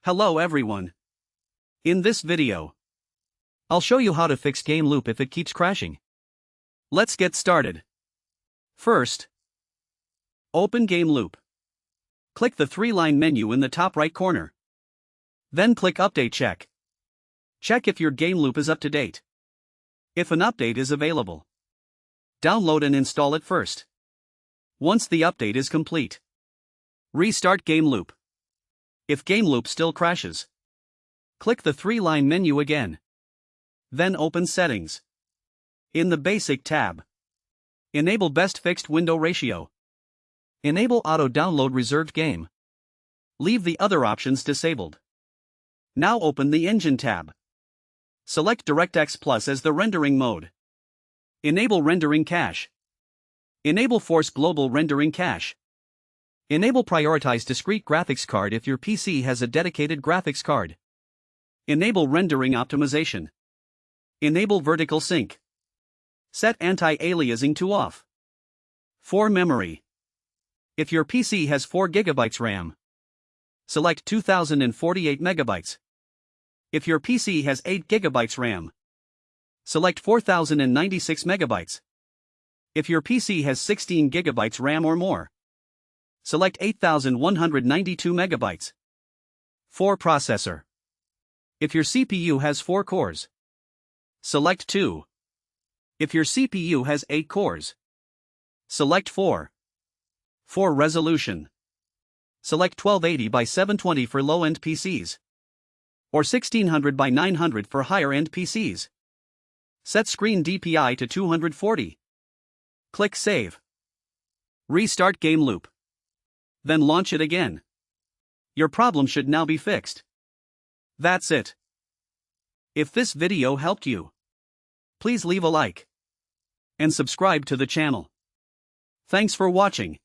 Hello everyone. In this video, I'll show you how to fix GameLoop if it keeps crashing. Let's get started. First, open GameLoop. Click the three-line menu in the top right corner. Then click Update Check. Check if your GameLoop is up to date. If an update is available, download and install it first. Once the update is complete, restart GameLoop. If GameLoop still crashes, click the three-line menu again. Then open Settings. In the Basic tab, enable Best Fixed Window Ratio. Enable Auto Download Reserved Game. Leave the other options disabled. Now open the Engine tab. Select DirectX Plus as the rendering mode. Enable Rendering Cache. Enable Force Global Rendering Cache. Enable Prioritize Discrete Graphics Card if your PC has a dedicated graphics card. Enable Rendering Optimization. Enable Vertical Sync. Set Anti-Aliasing to Off. For memory, if your PC has 4 GB RAM, select 2048 MB. If your PC has 8 GB RAM, select 4096 MB. If your PC has 16 GB RAM or more, select 8192 MB. For processor, if your CPU has 4 cores, select 2. If your CPU has 8 cores, select 4. For resolution, select 1280 by 720 for low-end PCs, or 1600 by 900 for higher-end PCs. Set screen DPI to 240. Click Save. Restart GameLoop. Then launch it again. Your problem should now be fixed. That's it. If this video helped you, please leave a like and subscribe to the channel. Thanks for watching.